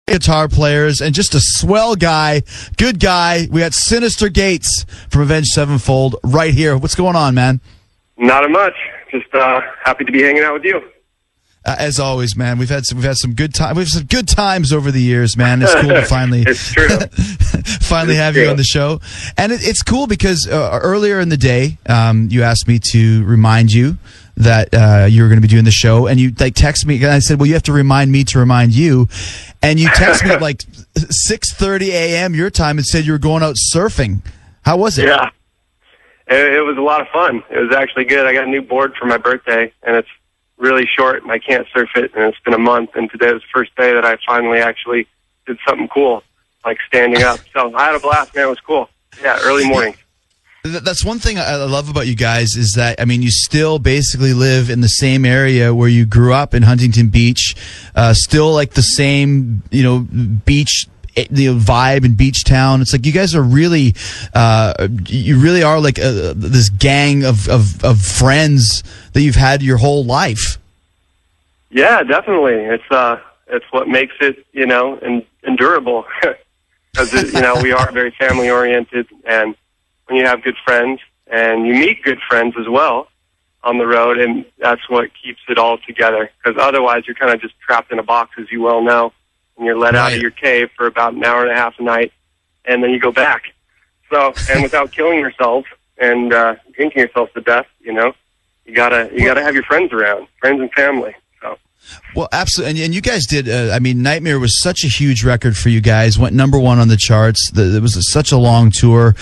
guitar players and just a swell guy, good guy. We got Synyster Gates from Avenged Sevenfold right here. What's going on, man? Not much. Just happy to be hanging out with you. As always, man, we've had some good time. We've had some good times over the years, man. It's cool to finally it's true. finally have you on the show, and it's cool because earlier in the day, you asked me to remind you that you were going to be doing the show, and you text me, and I said, "Well, you have to remind me to remind you," and you text me at 6:30 a.m. your time and said you were going out surfing. How was it? Yeah, it was a lot of fun. It was actually good. I got a new board for my birthday, and it's really short, and I can't surf it, and it's been a month, and today was the first day that I finally actually did something cool, like standing up. So I had a blast, man. It was cool. Yeah, early morning. That's one thing I love about you guys is that, I mean, you still basically live in the same area where you grew up in Huntington Beach, still like the same, beach vibe in beach town. It's like you guys are really, you really are like this gang of friends that you've had your whole life. Yeah, definitely. It's what makes it, endurable. Because, we are very family oriented, and when you have good friends and you meet good friends as well on the road, and that's what keeps it all together. Because otherwise you're kind of just trapped in a box, as you well know, and you're let out of your cave for about an hour and a half a night, and then you go back. So, and without killing yourself and drinking yourself to death, you gotta have your friends around, friends and family. So. Well, absolutely, and you guys did. Nightmare was such a huge record for you guys. Went #1 on the charts. It was such a long tour.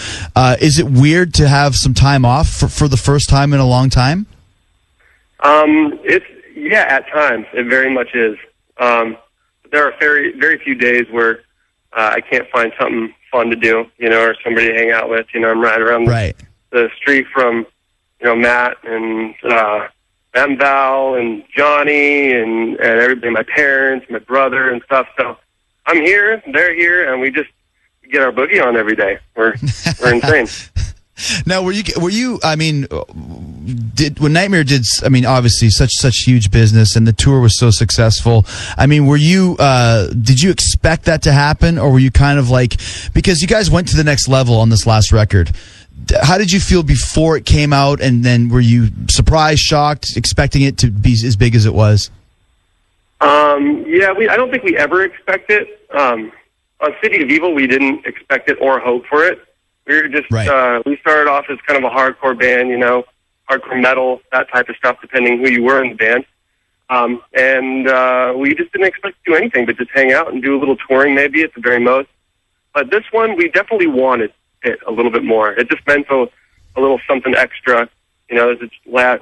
Is it weird to have some time off for the first time in a long time? At times it very much is. There are very, very few days where I can't find something fun to do, or somebody to hang out with. I'm right around the street from, Matt and Val and Johnny and everybody, my parents, my brother and stuff. So I'm here, they're here, and we just get our boogie on every day. We're insane. Now, were you? I mean, when Nightmare did? I mean, obviously, such huge business, and the tour was so successful. I mean, were you? Did you expect that to happen, or were you kind of like, because you guys went to the next level on this last record? How did you feel before it came out, and then were you surprised, shocked, expecting it to be as big as it was? I don't think we ever expected it. On City of Evil, we didn't expect it or hope for it. We were just, we started off as kind of a hardcore band, hardcore metal, that type of stuff, depending who you were in the band. And we just didn't expect to do anything but just hang out and do a little touring maybe at the very most. But this one, we definitely wanted it a little bit more. It just meant a little something extra. This is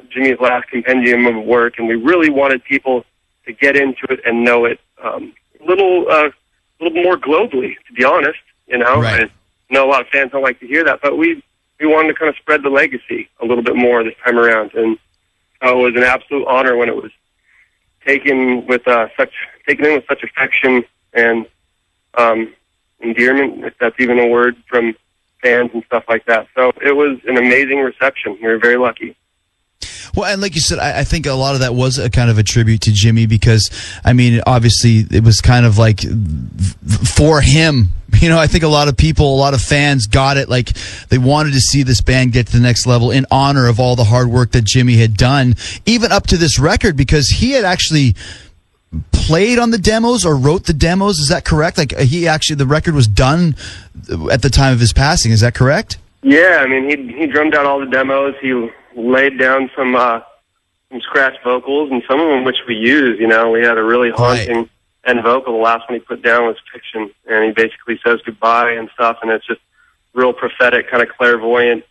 Jimmy's last compendium of work, and we really wanted people to get into it and know it a little more globally, to be honest. I know a lot of fans don't like to hear that, but we wanted to kind of spread the legacy a little bit more this time around, and it was an absolute honor when it was taken in with such affection and endearment, if that's even a word, from fans and stuff like that. So it was an amazing reception. We were very lucky. Well, and like you said, I think a lot of that was a kind of a tribute to Jimmy because, I mean, obviously it was kind of like for him. I think a lot of people, a lot of fans got it. Like they wanted to see this band get to the next level in honor of all the hard work that Jimmy had done, even up to this record, because he had actually played on the demos or wrote the demos. Is that correct? Like the record was done at the time of his passing. Is that correct? Yeah, I mean, he drummed out all the demos. He laid down some scratch vocals, and some of them which we used. We had a really haunting end vocal. The last one he put down was Fiction, and he basically says goodbye and stuff, and it's just real prophetic, kind of clairvoyant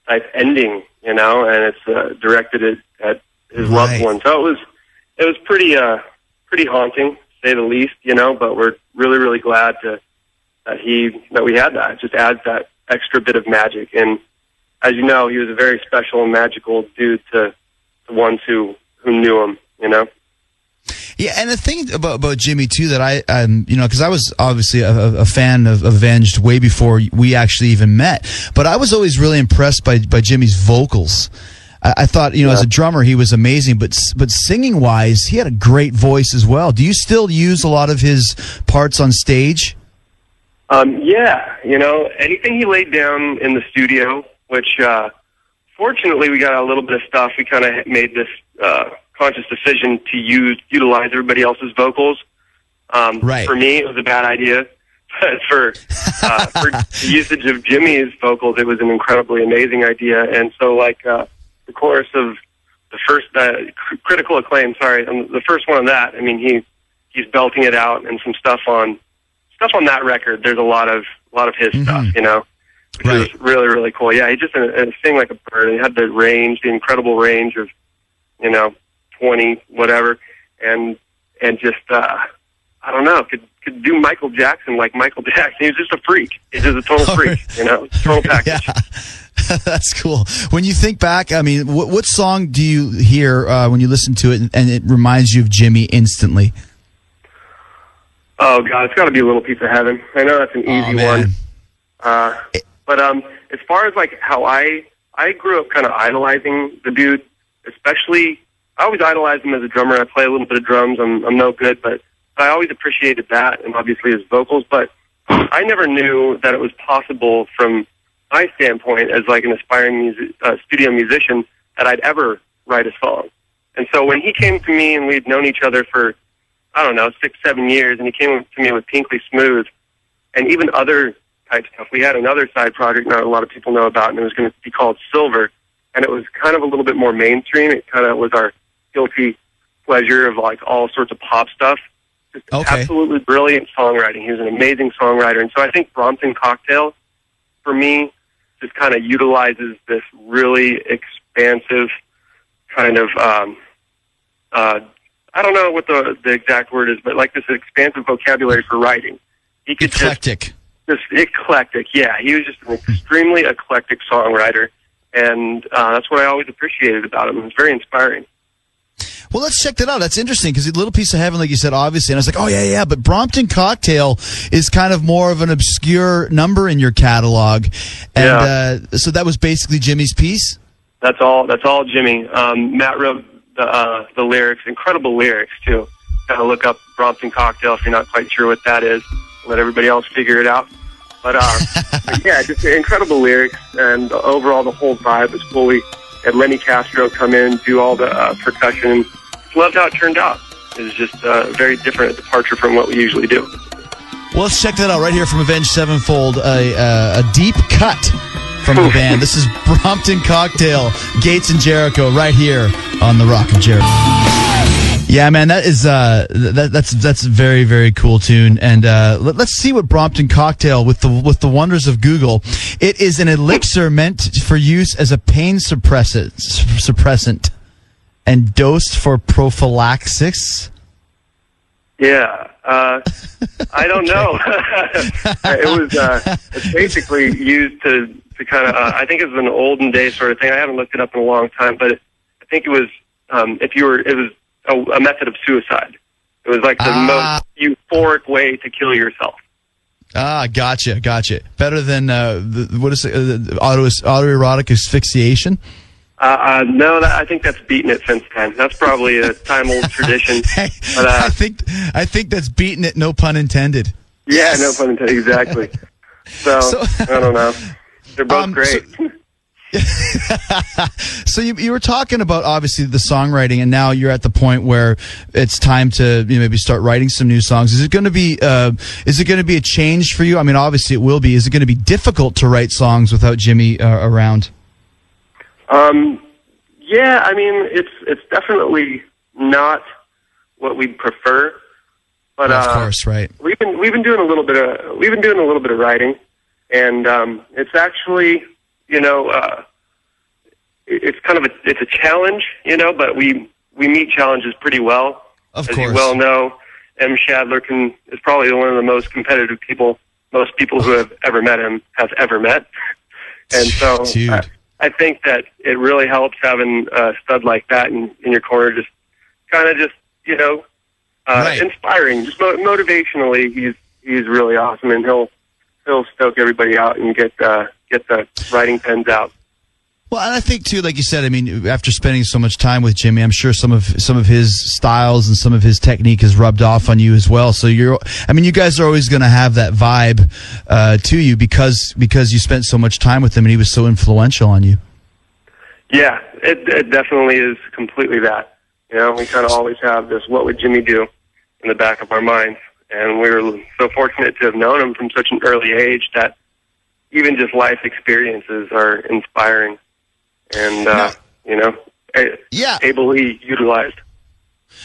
type ending, and it's directed at his loved one. So it was pretty haunting, to say the least, but we're really, really glad that we had that. It just adds that extra bit of magic. And as you know, he was a very special and magical dude to the ones who knew him, Yeah, and the thing about Jimmy, too, that because I was obviously a fan of Avenged way before we actually even met, but I was always really impressed by Jimmy's vocals. I thought, as a drummer, he was amazing, but singing wise, he had a great voice as well. Do you still use a lot of his parts on stage? Yeah, anything he laid down in the studio, which fortunately we got a little bit of stuff. We kind of made this conscious decision to utilize everybody else's vocals. Right. For me, it was a bad idea. But for the usage of Jimmy's vocals, it was an incredibly amazing idea. And so, the chorus of the first critical acclaim, the first one on that. I mean, he's belting it out, and some stuff on that record. There's a lot of his stuff, which is really, really cool. Yeah, he just sang like a bird. He had the incredible range of 20 whatever, and just I don't know, could do Michael Jackson like Michael Jackson. He was just a freak. He's just a total freak, total package. Yeah. That's cool. When you think back, I mean, what song do you hear when you listen to it and it reminds you of Jimmy instantly? Oh, God, it's got to be A Little Piece of Heaven. I know that's an easy one. But as far as how I grew up kind of idolizing the dude, especially, I always idolized him as a drummer. I play a little bit of drums. I'm no good, but I always appreciated that and obviously his vocals. But I never knew that it was possible from my standpoint as an aspiring studio musician that I'd ever write a song. And so when he came to me, and we'd known each other for, 6-7 years, and he came to me with Pinkley Smooth and even other type stuff. We had another side project not a lot of people know about, and it was going to be called Silver, and it was kind of a little bit more mainstream. It kind of was our guilty pleasure of all sorts of pop stuff. Just absolutely brilliant songwriting. He was an amazing songwriter. And so I think Brompton Cocktail, for me, just kind of utilizes this really expansive kind of, I don't know what the exact word is, but this expansive vocabulary for writing. He could eclectic. Just eclectic, yeah. He was just an extremely eclectic songwriter. And that's what I always appreciated about him. It was very inspiring. Well, let's check that out. That's interesting because A Little Piece of Heaven, like you said, obviously, and I was like, oh, yeah, but Brompton Cocktail is kind of more of an obscure number in your catalog. And so that was basically Jimmy's piece? That's all Jimmy. Matt wrote the lyrics, incredible lyrics, too. Kind of look up Brompton Cocktail if you're not quite sure what that is. Let everybody else figure it out. But, yeah, just incredible lyrics, and overall the whole vibe was cool. We had Lenny Castro come in, do all the percussion. Loved how it turned out. It was just a very different departure from what we usually do. Well, let's check that out right here from Avenged Sevenfold, a deep cut from the band. This is Brompton Cocktail, Gates and Jericho, right here on the Rock of Jericho. Yeah, man, that is that's a very, very cool tune. And let's see what Brompton Cocktail with the wonders of Google. It is an elixir meant for use as a pain suppressant and dosed for prophylaxis. Yeah, I don't know. It was it's basically used to kind of. I think it was an olden day sort of thing. I haven't looked it up in a long time, but I think it was it was a method of suicide. It was the most euphoric way to kill yourself. Gotcha. Better than what is it? Autoerotic asphyxiation. No, I think that's beaten it since then. That's probably a time-old tradition. But, I think that's beaten it. No pun intended. Yeah, no pun intended. Exactly. So I don't know. They're both great. So you were talking about obviously the songwriting, and now you're at the point where it's time to maybe start writing some new songs. Is it going to be a change for you? I mean, obviously it will be. Is it going to be difficult to write songs without Jimmy around? Yeah, I mean, it's definitely not what we'd prefer, but of course, right. We've been doing a little bit of writing, and it's actually it's kind of it's a challenge, but we meet challenges pretty well. Of As course, you well know, M. Shadler is probably one of the most competitive people most people who have ever met him have ever met, and so. I think that it really helps having a stud like that in your corner. Just right. Inspiring, just motivationally. He's really awesome, and he'll stoke everybody out and get the writing pens out. Well, and I think too, like you said, I mean, after spending so much time with Jimmy, I'm sure some of his styles and some of his technique has rubbed off on you as well. So you guys are always going to have that vibe to you because you spent so much time with him and he was so influential on you. Yeah, it definitely is completely that. You know, we kind of always have this "what would Jimmy do" in the back of our minds, and we were so fortunate to have known him from such an early age that even just life experiences are inspiring and, ably utilized.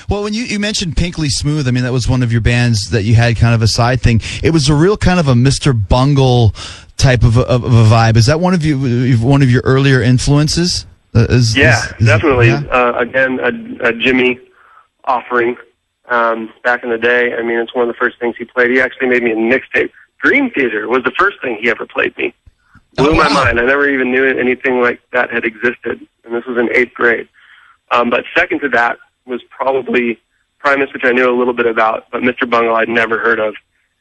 Well, when you mentioned Pinkly Smooth, I mean, that was one of your bands that you had kind of a side thing. It was a real kind of a Mr. Bungle type of a vibe. Is that one of your earlier influences? Definitely. Yeah? Again, a Jimmy offering back in the day. I mean, it's one of the first things he played. He actually made me a mixtape. Dream Theater was the first thing he ever played me. Blew my mind. I never even knew anything like that had existed, and this was in 8th grade. But second to that was probably Primus, which I knew a little bit about, but Mr. Bungle I'd never heard of,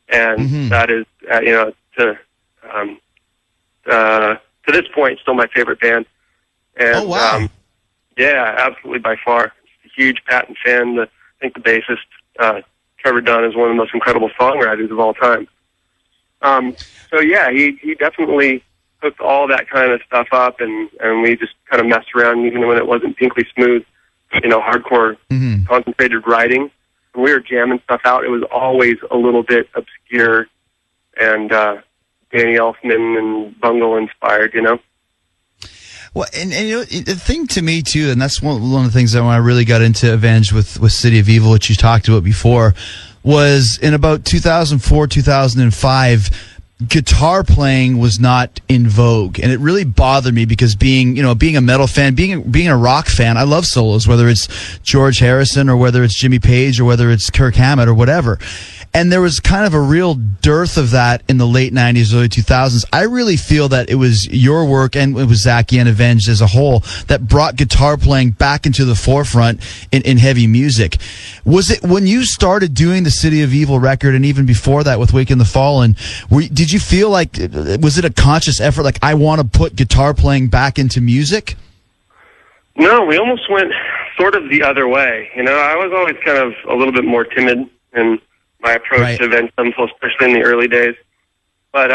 and that is, to this point, still my favorite band. And, absolutely by far. A huge Patton fan. I think the bassist, Trevor Dunn, is one of the most incredible songwriters of all time. He definitely hooked all that kind of stuff up, and we just kind of messed around even when it wasn't Pinkly Smooth, hardcore concentrated writing. When we were jamming stuff out, it was always a little bit obscure and Danny Elfman and Bungle inspired, Well, and the thing to me too, and that's one of the things that when I really got into Avenged with City of Evil, which you talked about before, was in about 2004, 2005, guitar playing was not in vogue, and it really bothered me because being a metal fan, being a rock fan, I love solos, whether it's George Harrison or whether it's Jimmy Page or whether it's Kirk Hammett or whatever. And there was kind of a real dearth of that in the late 90s, early 2000s. I really feel that it was your work, and it was Zachy and Avenged as a whole, that brought guitar playing back into the forefront in heavy music. Was it when you started doing the City of Evil record, and even before that with Waking the Fallen, did you feel like, was it a conscious effort, like, I want to put guitar playing back into music? No, we almost went sort of the other way. I was always kind of a little bit more timid in my approach to Avenged Sevenfold, especially in the early days. But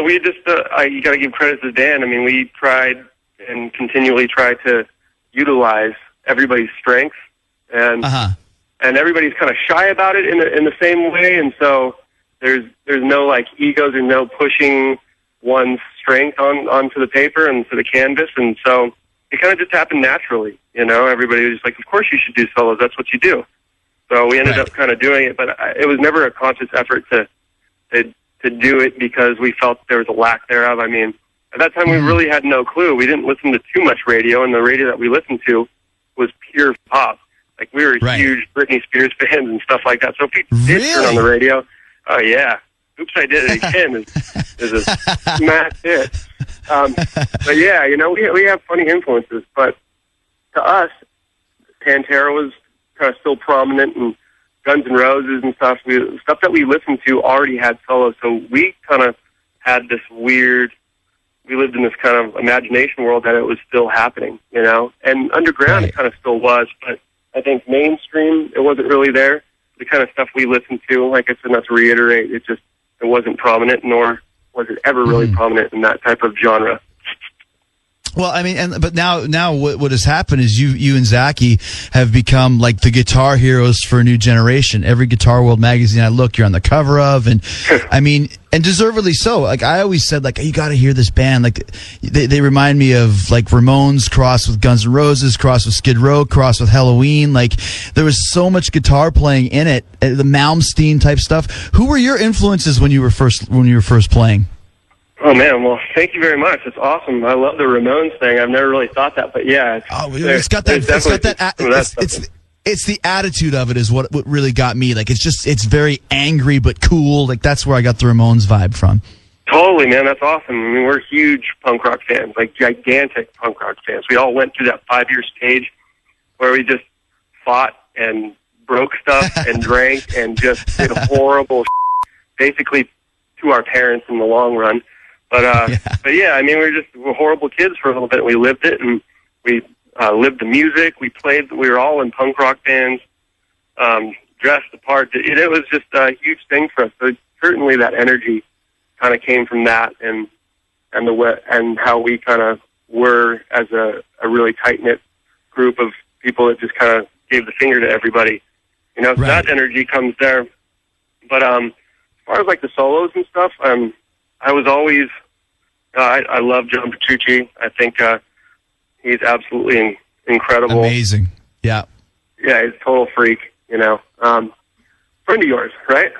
we just, you got to give credit to Dan. I mean, we tried and continually try to utilize everybody's strengths, and everybody's kind of shy about it in the same way. And so there's no like egos and no pushing one's strength onto the paper and to the canvas. And so it kind of just happened naturally. Everybody was just like, of course you should do solos. That's what you do. So we ended up kind of doing it, but it was never a conscious effort to do it because we felt there was a lack thereof. I mean, at that time we really had no clue. We didn't listen to too much radio, and the radio that we listened to was pure pop. Like, we were huge Britney Spears fans and stuff like that. So if we did turn on the radio, oh yeah, Oops, I Did It Again is a smash hit. But yeah, we have funny influences, but to us, Pantera was kind of still prominent, and Guns N' Roses and stuff. Stuff that we listened to already had solos, so we kind of had this weird. We lived in this kind of imagination world that it was still happening, And underground it kind of still was, but I think mainstream it wasn't really there. The kind of stuff we listened to, like I said, not to reiterate, it wasn't prominent, nor was it ever really prominent in that type of genre. Well, I mean, but now what has happened is you and Zachy have become like the guitar heroes for a new generation. Every Guitar World magazine I look, you're on the cover of, and I mean, and deservedly so. Like, I always said, like, you got to hear this band. Like, they remind me of like Ramones crossed with Guns N' Roses, crossed with Skid Row, crossed with Halloween. Like, there was so much guitar playing in it, the Malmsteen type stuff. Who were your influences when you were first playing? Oh man, well, thank you very much. It's awesome. I love the Ramones thing. I've never really thought that, but yeah, it's got that. It's the attitude of it is what really got me. Like, it's very angry but cool. Like, that's where I got the Ramones vibe from. Totally, man. That's awesome. I mean, we're huge punk rock fans, like gigantic punk rock fans. We all went through that 5-year stage where we just fought and broke stuff and drank and just did horrible basically to our parents in the long run. But yeah, I mean, we're horrible kids for a little bit. We lived it, and we lived the music. We were all in punk rock bands, dressed the part. It was just a huge thing for us. So certainly that energy kind of came from that, and how we kind of were as a really tight-knit group of people that just kind of gave the finger to everybody. You know, so that energy comes there. But as far as like the solos and stuff, I was always I love John Petrucci. I think he's absolutely incredible. Amazing. Yeah. Yeah, he's a total freak, you know. Friend of yours, right?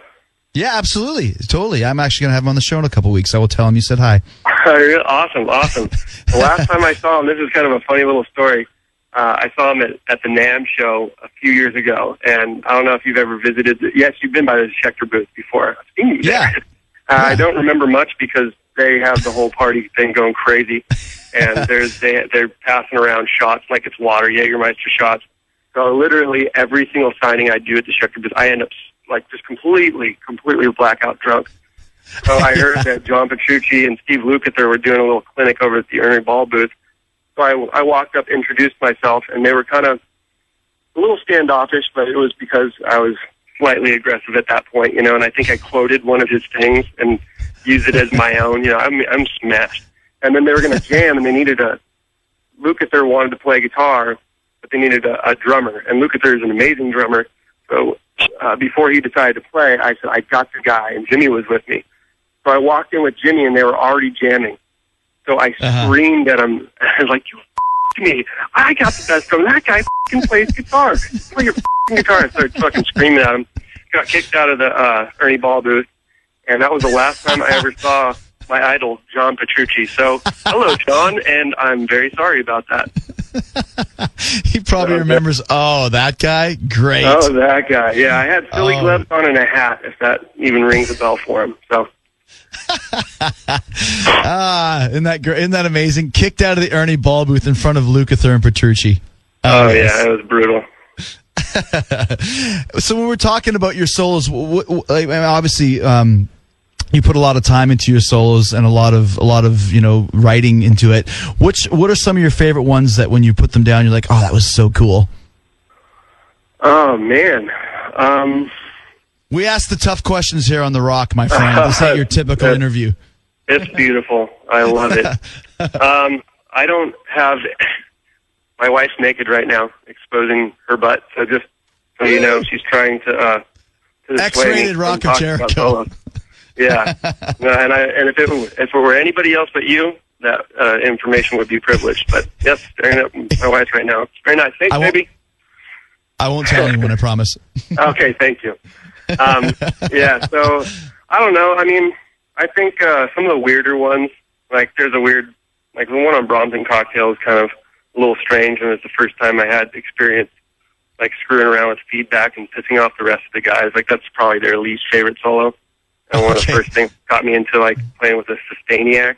Yeah, absolutely. Totally. I'm actually going to have him on the show in a couple weeks. I will tell him you said hi. Awesome. The last time I saw him, this is kind of a funny little story. I saw him at the NAMM show a few years ago, and I don't know if you've ever visited. Yes, you've been by the Schecter booth before. I've seen you there. Yeah. I don't remember much because they have the whole party thing going crazy, and they're passing around shots like it's water, Jägermeister shots. So literally every single signing I do at the Schecter booth, I end up like just completely blackout drunk. So I heard that John Petrucci and Steve Lukather were doing a little clinic over at the Ernie Ball booth. So I walked up, introduced myself, and they were kind of a little standoffish, but it was because I was slightly aggressive at that point, you know, and I think I quoted one of his things and used it as my own. You know, I'm smashed. And then they were going to jam, and they needed Lukather wanted to play guitar, but they needed a drummer, and Lukather is an amazing drummer. So before he decided to play, I said, I got the guy, and Jimmy was with me. So I walked in with Jimmy, and they were already jamming. So I screamed at him. I was like, you f***ed me. I got the best drum. That guy f***ing plays guitar. Play your f***ing guitar. I started fucking screaming at him. Got kicked out of the Ernie Ball booth. And that was the last time I ever saw my idol, John Petrucci. So, hello, John, and I'm very sorry about that. He probably remembers, that guy? Great. Oh, that guy. Yeah, I had silly gloves on and a hat, if that even rings a bell for him. So. Isn't that great? Isn't that amazing? Kicked out of the Ernie Ball booth in front of Lukather and Petrucci. Oh, yeah, it was brutal. So when we're talking about your solos, obviously you put a lot of time into your solos and a lot of writing into it. What are some of your favorite ones that when you put them down, you're like, oh, that was so cool? Oh man. We ask the tough questions here on The Rock, my friend. This ain't your typical interview. It's beautiful. I love it. I don't have... My wife's naked right now, exposing her butt. So just so you know, she's trying to X-rated Rock of Jericho. Yeah. And if it were anybody else but you, that information would be privileged. But yes, staring at my wife right now. It's very nice. Thanks, baby. I won't tell anyone, I promise. Okay, thank you. Yeah, so I don't know. I mean, I think some of the weirder ones, like there's a weird, like the one on Bronson Cocktail is kind of a little strange, and it's the first time I had experience like screwing around with feedback and pissing off the rest of the guys. Like that's probably their least favorite solo. And one of the first things got me into like playing with a Sustainiac.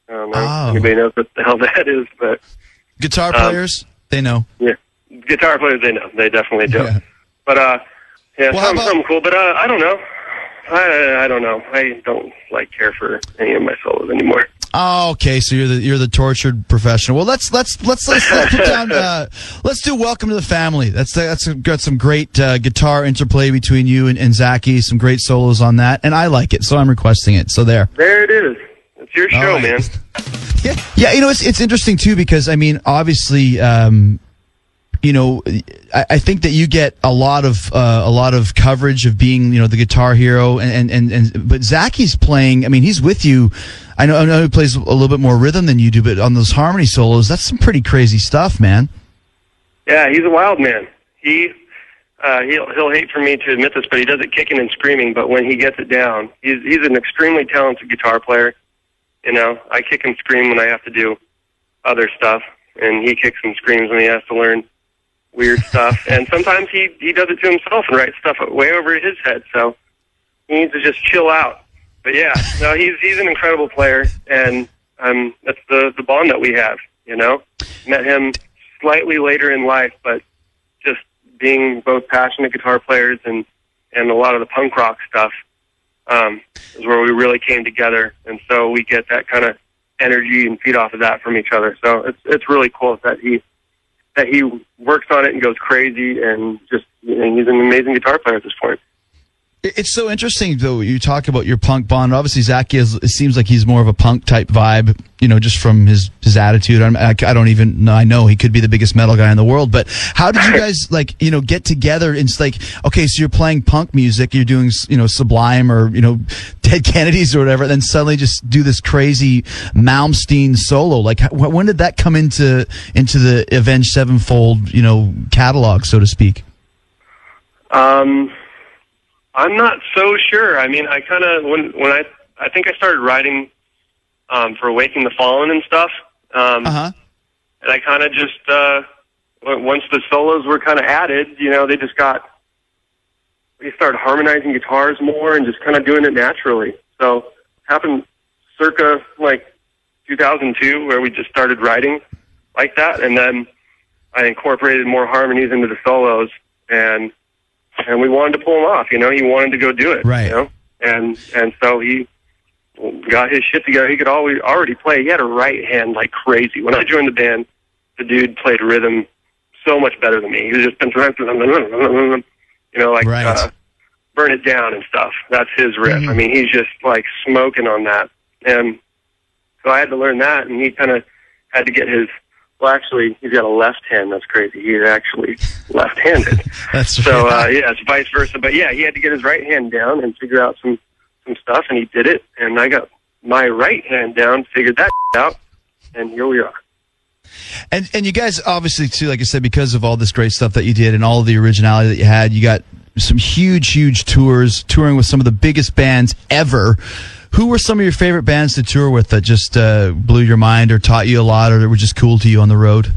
I don't know if anybody knows what the hell that is, but guitar players, they know. Yeah, guitar players, they know. They definitely do. Yeah. But yeah, well, something cool. But I don't know. I don't know. I don't like care for any of my solos anymore. Oh, okay. So you're the tortured professional. Well, let's put down. Let's do "Welcome to the Family." That's got some great guitar interplay between you and Zachy. Some great solos on that, and I like it, so I'm requesting it. So there it is. It's your show, right, man. Yeah. You know, it's interesting too because I mean, obviously. You know, I think that you get a lot of coverage of being, the guitar hero, but Zachy's playing. I mean, he's with you. I know he plays a little bit more rhythm than you do, but on those harmony solos, that's some pretty crazy stuff, man. Yeah, he's a wild man. He'll hate for me to admit this, but he does it kicking and screaming. But when he gets it down, he's an extremely talented guitar player. You know, I kick and scream when I have to do other stuff, and he kicks and screams when he has to learn weird stuff, and sometimes he does it to himself and writes stuff way over his head, so he needs to just chill out. But yeah, no, he's an incredible player, and that's the bond that we have, you know? Met him slightly later in life, but just being both passionate guitar players and a lot of the punk rock stuff, is where we really came together, and so we get that kind of energy and feed off of that from each other. So it's really cool that he works on it and goes crazy, and just he's an amazing guitar player at this point. It's so interesting, though, you talk about your punk bond. Obviously, Zach it seems like he's more of a punk-type vibe, just from his attitude. I don't even know. I know he could be the biggest metal guy in the world, but how did you guys, get together? And it's like, okay, so you're playing punk music, you're doing, Sublime or, Dead Kennedys or whatever, and then suddenly just do this crazy Malmsteen solo. Like, when did that come into the Avenged Sevenfold, catalog, so to speak? I'm not so sure. I mean, I kind of when I think I started writing for Awakening the Fallen and stuff. And I kind of just once the solos were kind of added, we started harmonizing guitars more and just kind of doing it naturally. So it happened circa 2002, where we just started writing like that, and then I incorporated more harmonies into the solos, and we wanted to pull him off, he wanted to go do it, right. And so he got his shit together. He could already play. He had a right hand like crazy. When I joined the band, the dude played rhythm so much better than me. He was just right. Burn It Down and stuff. That's his riff. Mm-hmm. I mean, he's just smoking on that. And so I had to learn that, and he kind of had to get his. Well, actually, he's got a left hand. That's crazy. He's actually left-handed. That's so, it's vice versa. But, yeah, he had to get his right hand down and figure out some stuff, and he did it. And I got my right hand down, figured that out, and here we are. And you guys, obviously, too, like I said, because of all this great stuff that you did and all of the originality that you had, you got some huge tours, touring with some of the biggest bands ever. Who were some of your favorite bands to tour with that just blew your mind or taught you a lot or that were just cool to you on the road?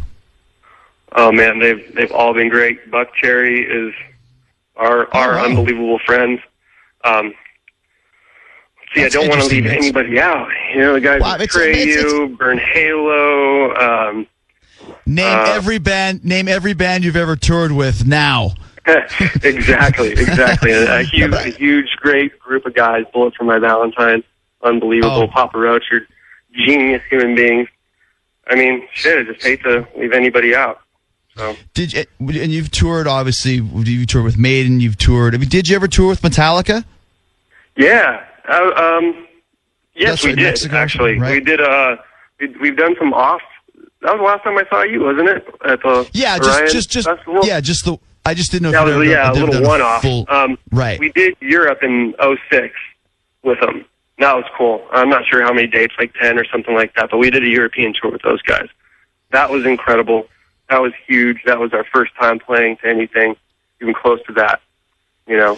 Oh, man, they've all been great. Buck Cherry is our unbelievable friends. I don't want to leave anybody out. The guys like Atreyu, Burn Halo. Name every band you've ever toured with now. Exactly. A huge, great group of guys. Bullet for My Valentine, unbelievable. Papa Roach, are genius human beings. I mean, shit, I just hate to leave anybody out. So. And you've toured, obviously, you've toured with Maiden, you've toured. Did you ever tour with Metallica? Yeah. Yes, we did, Mexico, actually. Right? We did, we've done some off. That was the last time I saw you, wasn't it? At the Festival? I just didn't know that if was a little one-off. Right. We did Europe in 2006 with them. That was cool. I'm not sure how many dates, like 10 or something like that, but we did a European tour with those guys. That was incredible. That was huge. That was our first time playing to anything even close to that. Where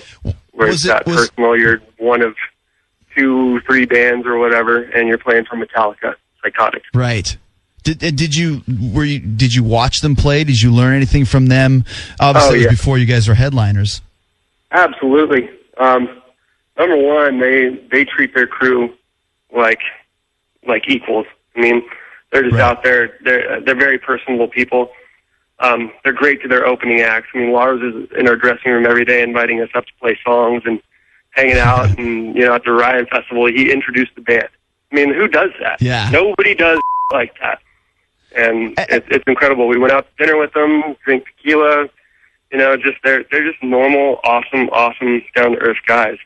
it's that personal. You're one of 2-3 bands or whatever, and you're playing for Metallica. Psychotic. Right. Did you watch them play? Did you learn anything from them? Obviously, it was before you guys were headliners. Absolutely. Number one, they treat their crew like equals. I mean, they're just out there. They're very personable people. They're great to their opening acts. I mean, Lars is in our dressing room every day, inviting us up to play songs and hanging out. And at the Ryan Festival, he introduced the band. I mean, who does that? Yeah, nobody does like that. And it's incredible. We went out to dinner with them, drink tequila. They're just normal, awesome, down to earth guys.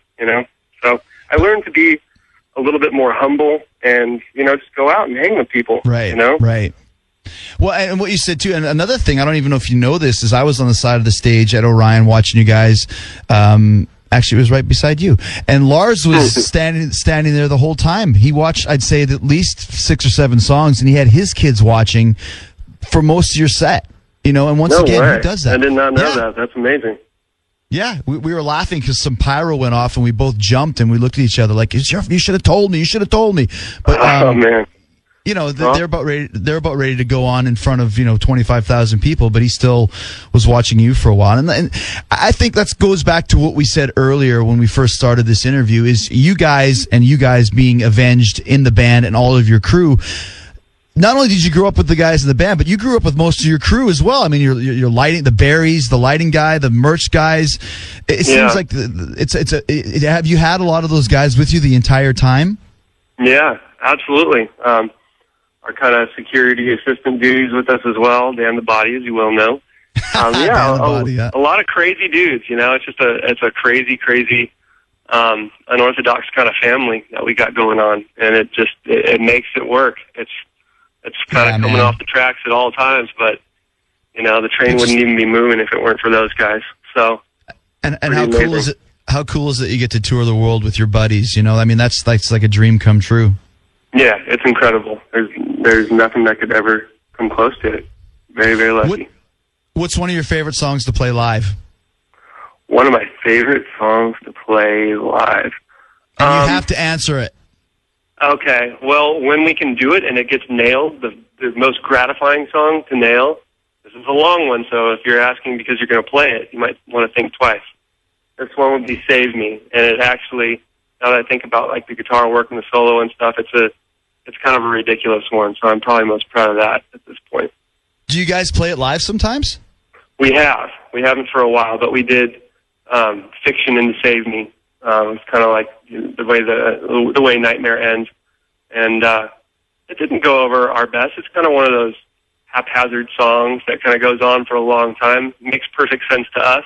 So I learned to be a little bit more humble and just go out and hang with people. Right. Right. Well, and what you said too, and another thing, I don't even know if you know this, is I was on the side of the stage at Orion watching you guys. Actually, it was right beside you. And Lars was standing there the whole time. He watched, I'd say, at least 6 or 7 songs, and he had his kids watching for most of your set. And once again, who does that? I did not know that. That's amazing. Yeah, we were laughing because some pyro went off, and we both jumped, and we looked at each other like, "You should have told me. You should have told me." But oh man. They're about ready. They're about ready to go on in front of 25,000 people, but he still was watching you for a while. And I think that goes back to what we said earlier when we first started this interview: is you guys being Avenged in the band and all of your crew. not only did you grow up with the guys in the band, but you grew up with most of your crew as well. I mean, you're lighting, the Berries, the lighting guy, the merch guys. It seems like have you had a lot of those guys with you the entire time? Yeah, absolutely. Our kind of security assistant dudes with us as well. Dan the Body, as you well know. A lot of crazy dudes. You know, it's a crazy, unorthodox kind of family that we got going on, and it makes it work. It's kind of coming off the tracks at all times, but you know, the train wouldn't even be moving if it weren't for those guys. So, and how amazing. Cool is it? How cool is it you get to tour the world with your buddies? You know, I mean, that's like a dream come true. Yeah, it's incredible. There's nothing that could ever come close to it. Very, very lucky. What's one of your favorite songs to play live? One of my favorite songs to play live. And you have to answer it. Okay. Well, when we can do it and it gets nailed, the most gratifying song to nail, this is a long one, so if you're asking because you're going to play it, you might want to think twice. This one would be Save Me. And it actually, now that I think about like the guitar work and the solo and stuff, it's kind of a ridiculous one, so I'm probably most proud of that at this point. Do you guys play it live sometimes? We have. We haven't for a while, but we did Fiction and Save Me. It's kind of like the way Nightmare ends, and it didn't go over our best. It's kind of one of those haphazard songs that kind of goes on for a long time. Makes perfect sense to us,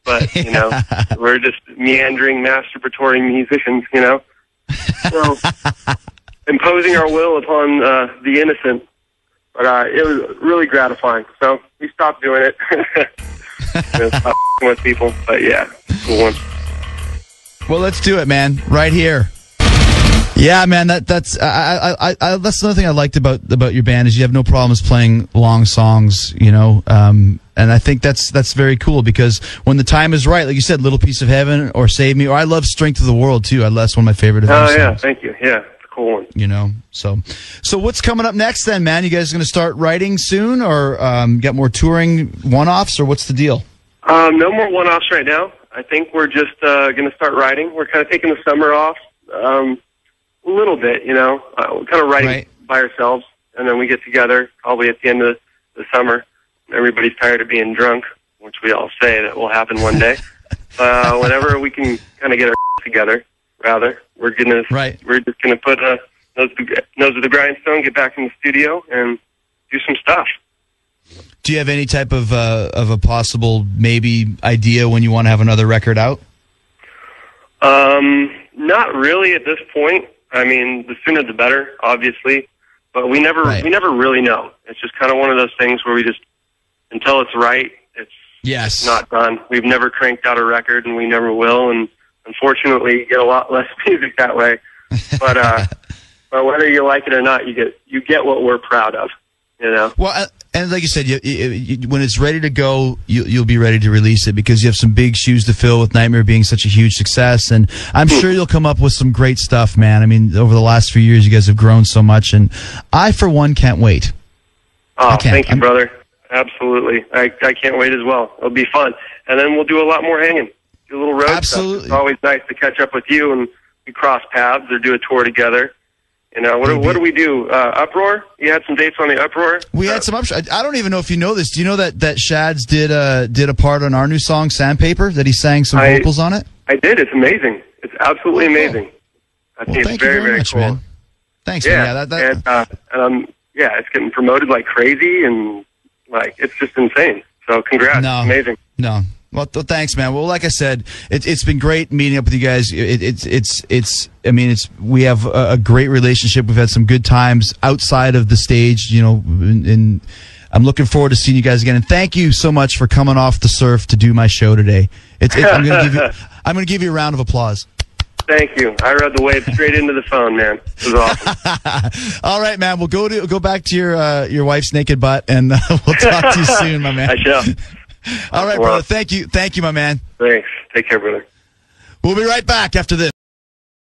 but you know, we're just meandering, masturbatory musicians, you know. So imposing our will upon the innocent, but it was really gratifying. So we stopped doing it. Stop with people, but yeah, cool one. Well, let's do it, man. Right here. Yeah, man. That's another thing I liked about your band is you have no problems playing long songs, you know. And I think that's very cool because when the time is right, like you said, Little Piece of Heaven or Save Me, or I love Strength of the World too. That's one of my favorite Avenged songs. Thank you. Yeah, it's a cool one. You know, so what's coming up next then, man? You guys going to start writing soon, or get more touring one-offs, or what's the deal? No more one-offs right now. I think we're just going to start writing. We're kind of taking the summer off a little bit, you know. We're kind of writing by ourselves, and then we get together probably at the end of the summer. Everybody's tired of being drunk, which we all say that will happen one day. Whenever we can kind of get our together, we're just going to put nose to the grindstone, get back in the studio, and do some stuff. Do you have any type of a possible maybe idea when you want to have another record out? Not really at this point. I mean, the sooner the better, obviously. But we never really know. It's just kind of one of those things where we just, until it's right, it's not done. We've never cranked out a record, and we never will. And unfortunately, you get a lot less music that way. But but whether you like it or not, you get what we're proud of. You know. Well, and like you said, when it's ready to go, you'll be ready to release it because you have some big shoes to fill with Nightmare being such a huge success. And I'm sure you'll come up with some great stuff, man. I mean, over the last few years, you guys have grown so much, and I, for one, can't wait. Oh, thank you, brother. Absolutely. I can't wait as well. It'll be fun. And then we'll do a lot more hanging. Do a little road Absolutely. stuff. It's always nice to catch up with you, and we cross paths or do a tour together. You know, what do we do? Uproar? You had some dates on the Uproar? We had some Uproar. I don't even know if you know this. Do you know that Shads did a part on our new song, Sandpaper, that he sang some vocals on it? I did. It's amazing. It's absolutely amazing. I think it's very, very much, cool. Man. Thanks, man. Yeah, it's getting promoted like crazy, and like it's just insane. So congrats. Amazing. No. Well, thanks, man. Well, like I said, it's been great meeting up with you guys. We have a great relationship. We've had some good times outside of the stage, you know, and I'm looking forward to seeing you guys again. And thank you so much for coming off the surf to do my show today. I'm going to give you a round of applause. Thank you. I rode the wave straight into the phone, man. It was awesome. All right, man. We'll go back to your wife's naked butt, and we'll talk to you soon, my man. I shall. All right, brother. Thank you, my man. Thanks. Take care, brother. We'll be right back after this.